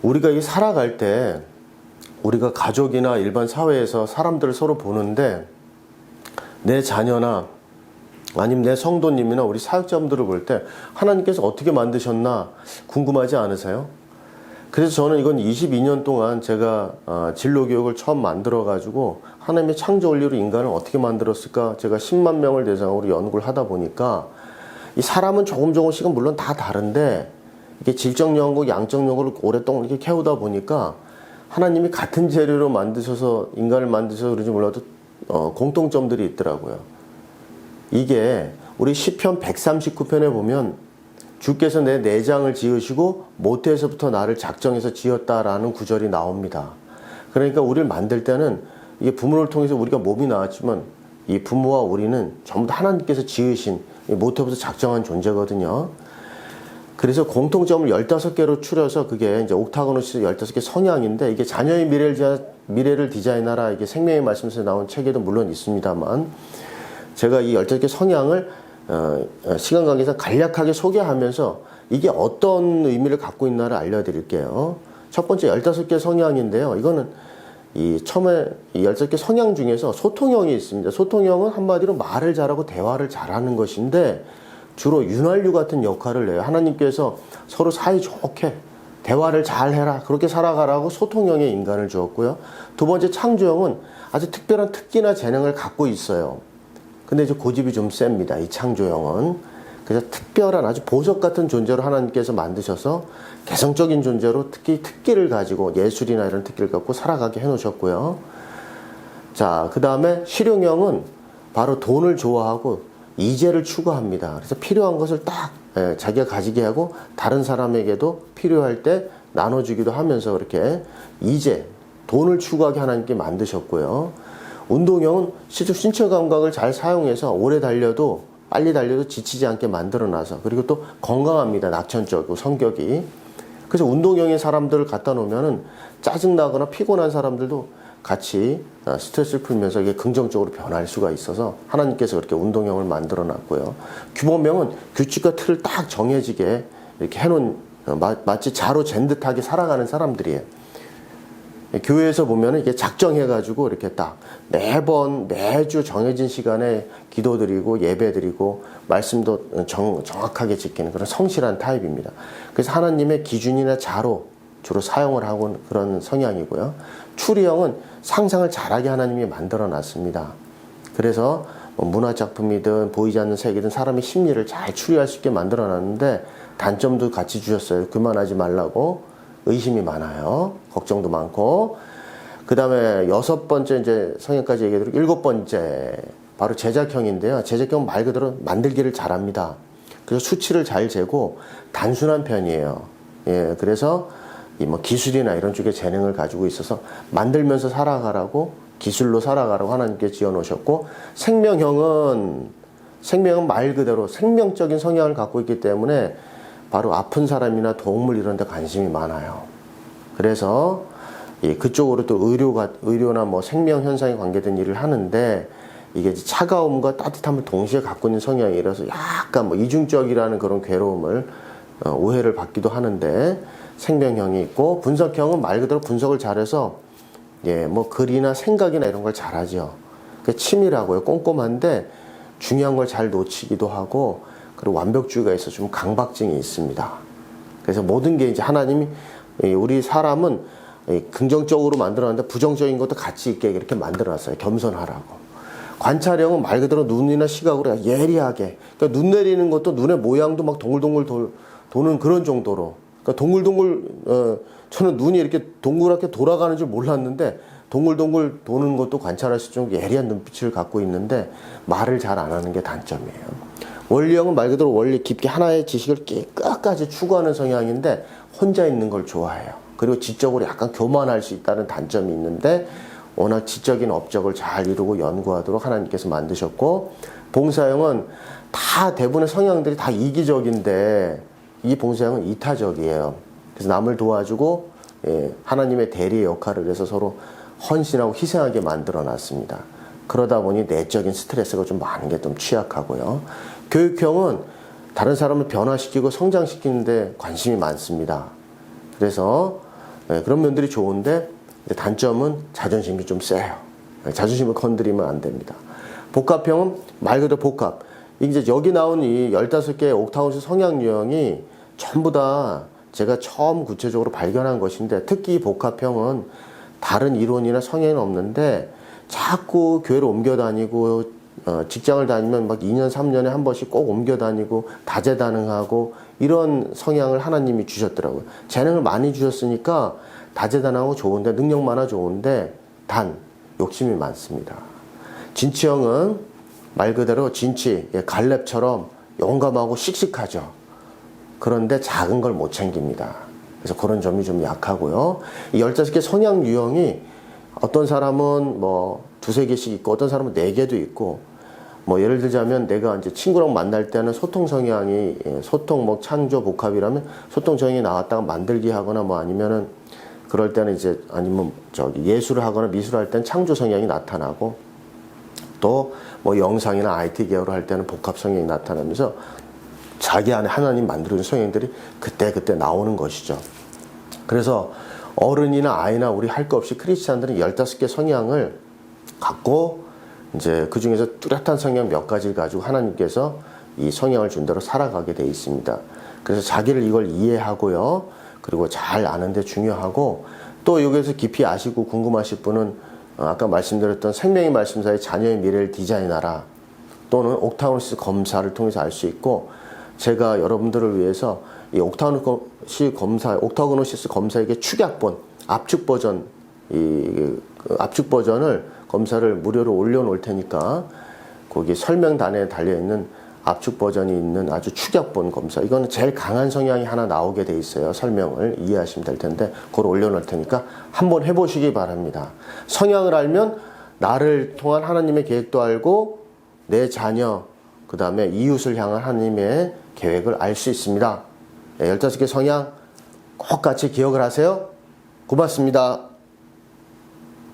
우리가 이 살아갈 때 우리가 가족이나 일반 사회에서 사람들을 서로 보는데 내 자녀나 아니면 내 성도님이나 우리 사역자분들을 볼 때 하나님께서 어떻게 만드셨나 궁금하지 않으세요? 그래서 저는 이건 22년 동안 제가 진로교육을 처음 만들어가지고 하나님의 창조 원리로 인간을 어떻게 만들었을까 제가 10만 명을 대상으로 연구를 하다 보니까 이 사람은 조금씩은 물론 다 다른데 이게 질적 영역, 양적 영역을 오랫동안 이렇게 캐오다 보니까 하나님이 같은 재료로 만드셔서 인간을 만드셔서 그런지 몰라도 공통점들이 있더라고요. 이게 우리 시편 139편에 보면 주께서 내 내장을 지으시고 모태에서부터 나를 작정해서 지었다라는 구절이 나옵니다. 그러니까 우리를 만들 때는 이게 부모를 통해서 우리가 몸이 나왔지만 이 부모와 우리는 전부 다 하나님께서 지으신 모태부터 작정한 존재거든요. 그래서 공통점을 15개로 추려서 그게 이제 옥타고노스 15개 성향인데 이게 자녀의 미래를 디자인하라 이게 생명의 말씀에서 나온 책에도 물론 있습니다만 제가 이 15개 성향을 시간 관계상 간략하게 소개하면서 이게 어떤 의미를 갖고 있나를 알려드릴게요. 첫 번째 15개 성향인데요. 이거는 처음에 이 15개 성향 중에서 소통형이 있습니다. 소통형은 한마디로 말을 잘하고 대화를 잘하는 것인데 주로 윤활유 같은 역할을 해요. 하나님께서 서로 사이좋게 대화를 잘 해라. 그렇게 살아가라고 소통형의 인간을 주었고요. 두 번째 창조형은 아주 특별한 특기나 재능을 갖고 있어요. 근데 이제 고집이 좀 셉니다. 이 창조형은. 그래서 특별한 아주 보석 같은 존재로 하나님께서 만드셔서 개성적인 존재로 특기를 가지고 예술이나 이런 특기를 갖고 살아가게 해놓으셨고요. 자, 그 다음에 실용형은 바로 돈을 좋아하고 이재를 추구합니다. 그래서 필요한 것을 딱 자기가 가지게 하고 다른 사람에게도 필요할 때 나눠주기도 하면서 그렇게 이재, 돈을 추구하게 하나님께 만드셨고요. 운동형은 신체 감각을 잘 사용해서 오래 달려도 빨리 달려도 지치지 않게 만들어놔서 그리고 또 건강합니다. 낙천적이고 성격이. 그래서 운동형의 사람들을 갖다 놓으면은 짜증나거나 피곤한 사람들도 같이 스트레스를 풀면서 이게 긍정적으로 변할 수가 있어서 하나님께서 그렇게 운동형을 만들어 놨고요. 규범형은 규칙과 틀을 딱 정해지게 이렇게 해놓은 마치 자로 잰 듯하게 살아가는 사람들이에요. 교회에서 보면은 이게 작정해가지고 이렇게 딱 매주 정해진 시간에 기도드리고 예배드리고 말씀도 정확하게 지키는 그런 성실한 타입입니다. 그래서 하나님의 기준이나 자로 주로 사용을 하고 그런 성향이고요. 추리형은 상상을 잘하게 하나님이 만들어 놨습니다. 그래서 문화작품이든 보이지 않는 세계든 사람의 심리를 잘 추리할 수 있게 만들어 놨는데 단점도 같이 주셨어요. 그만하지 말라고. 의심이 많아요. 걱정도 많고. 그 다음에 6번째 이제 성향까지 얘기해드리고 7번째 바로 제작형인데요. 제작형은 말 그대로 만들기를 잘합니다. 그래서 수치를 잘 재고 단순한 편이에요. 예, 그래서 기술이나 이런 쪽에 재능을 가지고 있어서 만들면서 살아가라고 기술로 살아가라고 하나님께 지어놓으셨고 생명형은 말 그대로 생명적인 성향을 갖고 있기 때문에 바로 아픈 사람이나 동물 이런 데 관심이 많아요. 그래서 그쪽으로 또 의료나 생명 현상에 관계된 일을 하는데 이게 차가움과 따뜻함을 동시에 갖고 있는 성향이라서 약간 이중적이라는 그런 괴로움을 오해를 받기도 하는데 생명형이 있고 분석형은 말 그대로 분석을 잘해서 글이나 생각이나 이런 걸 잘하죠. 치밀하고요. 꼼꼼한데 중요한 걸 잘 놓치기도 하고 그리고 완벽주의가 있어서 좀 강박증이 있습니다. 그래서 모든 게 이제 하나님이 우리 사람은 긍정적으로 만들어놨는데 부정적인 것도 같이 있게 이렇게 만들어놨어요. 겸손하라고. 관찰형은 말 그대로 눈이나 시각으로 예리하게. 그러니까 눈 내리는 것도 눈의 모양도 막 동글동글 도는 그런 정도로. 그러니까 저는 눈이 이렇게 동그랗게 돌아가는 줄 몰랐는데 동글동글 도는 것도 관찰할 수 있는 예리한 눈빛을 갖고 있는데 말을 잘 안 하는 게 단점이에요. 원리형은 말 그대로 원리 깊게 하나의 지식을 끝까지 추구하는 성향인데 혼자 있는 걸 좋아해요. 그리고 지적으로 약간 교만할 수 있다는 단점이 있는데 워낙 지적인 업적을 잘 이루고 연구하도록 하나님께서 만드셨고 봉사형은 다 대부분의 성향들이 다 이기적인데 이 봉사형은 이타적이에요. 그래서 남을 도와주고 하나님의 대리의 역할을 해서 서로 헌신하고 희생하게 만들어 놨습니다. 그러다 보니 내적인 스트레스가 좀 많은 게 좀 취약하고요. 교육형은 다른 사람을 변화시키고 성장시키는데 관심이 많습니다. 그래서 그런 면들이 좋은데 단점은 자존심이 좀 세요. 자존심을 건드리면 안 됩니다. 복합형은 말 그대로 복합. 이제 여기 나온 이 15개의 옥타곤스 성향 유형이 전부 다 제가 처음 구체적으로 발견한 것인데, 특히 복합형은 다른 이론이나 성향은 없는데 자꾸 교회를 옮겨 다니고 직장을 다니면 막 2년 3년에 한 번씩 꼭 옮겨 다니고 다재다능하고 이런 성향을 하나님이 주셨더라고요. 재능을 많이 주셨으니까 다재다능하고 좋은데, 능력 많아 좋은데 단 욕심이 많습니다. 진취형은 말 그대로 진취, 갈렙처럼 용감하고 씩씩하죠. 그런데 작은 걸 못 챙깁니다. 그래서 그런 점이 좀 약하고요. 이 15개 성향 유형이 어떤 사람은 뭐 2-3개씩 있고 어떤 사람은 4개도 있고, 뭐 예를 들자면 내가 이제 친구랑 만날 때는 소통 성향이 소통 뭐 창조 복합이라면 소통 성향이 나왔다가 만들기 하거나 뭐 아니면은 그럴 때는 이제 아니면 예술을 하거나 미술을 할 때는 창조 성향이 나타나고, 또 뭐 영상이나 IT 계열을 할 때는 복합 성향이 나타나면서 자기 안에 하나님 만들어준 성향들이 그때 나오는 것이죠. 그래서 어른이나 아이나 우리 할 거 없이 크리스찬들은 15개 성향을 갖고 이제 그 중에서 뚜렷한 성향 몇 가지를 가지고 하나님께서 이 성향을 준 대로 살아가게 돼 있습니다. 그래서 자기를 이걸 이해하고요. 그리고 잘 아는 데 중요하고, 또 여기에서 깊이 아시고 궁금하실 분은 아까 말씀드렸던 생명의 말씀사의 자녀의 미래를 디자인하라, 또는 옥타곤시스 검사를 통해서 알 수 있고, 제가 여러분들을 위해서 이 옥타고노시스 검사에게 축약본, 압축 버전, 압축 버전을 검사를 무료로 올려놓을 테니까 거기 설명단에 달려있는 압축 버전이 있는 아주 축약본 검사, 이거는 제일 강한 성향이 하나 나오게 돼 있어요. 설명을 이해하시면 될 텐데 그걸 올려놓을 테니까 한번 해보시기 바랍니다. 성향을 알면 나를 통한 하나님의 계획도 알고 내 자녀, 그 다음에 이웃을 향한 하나님의 계획을 알 수 있습니다. 15개 성향 꼭 같이 기억을 하세요. 고맙습니다.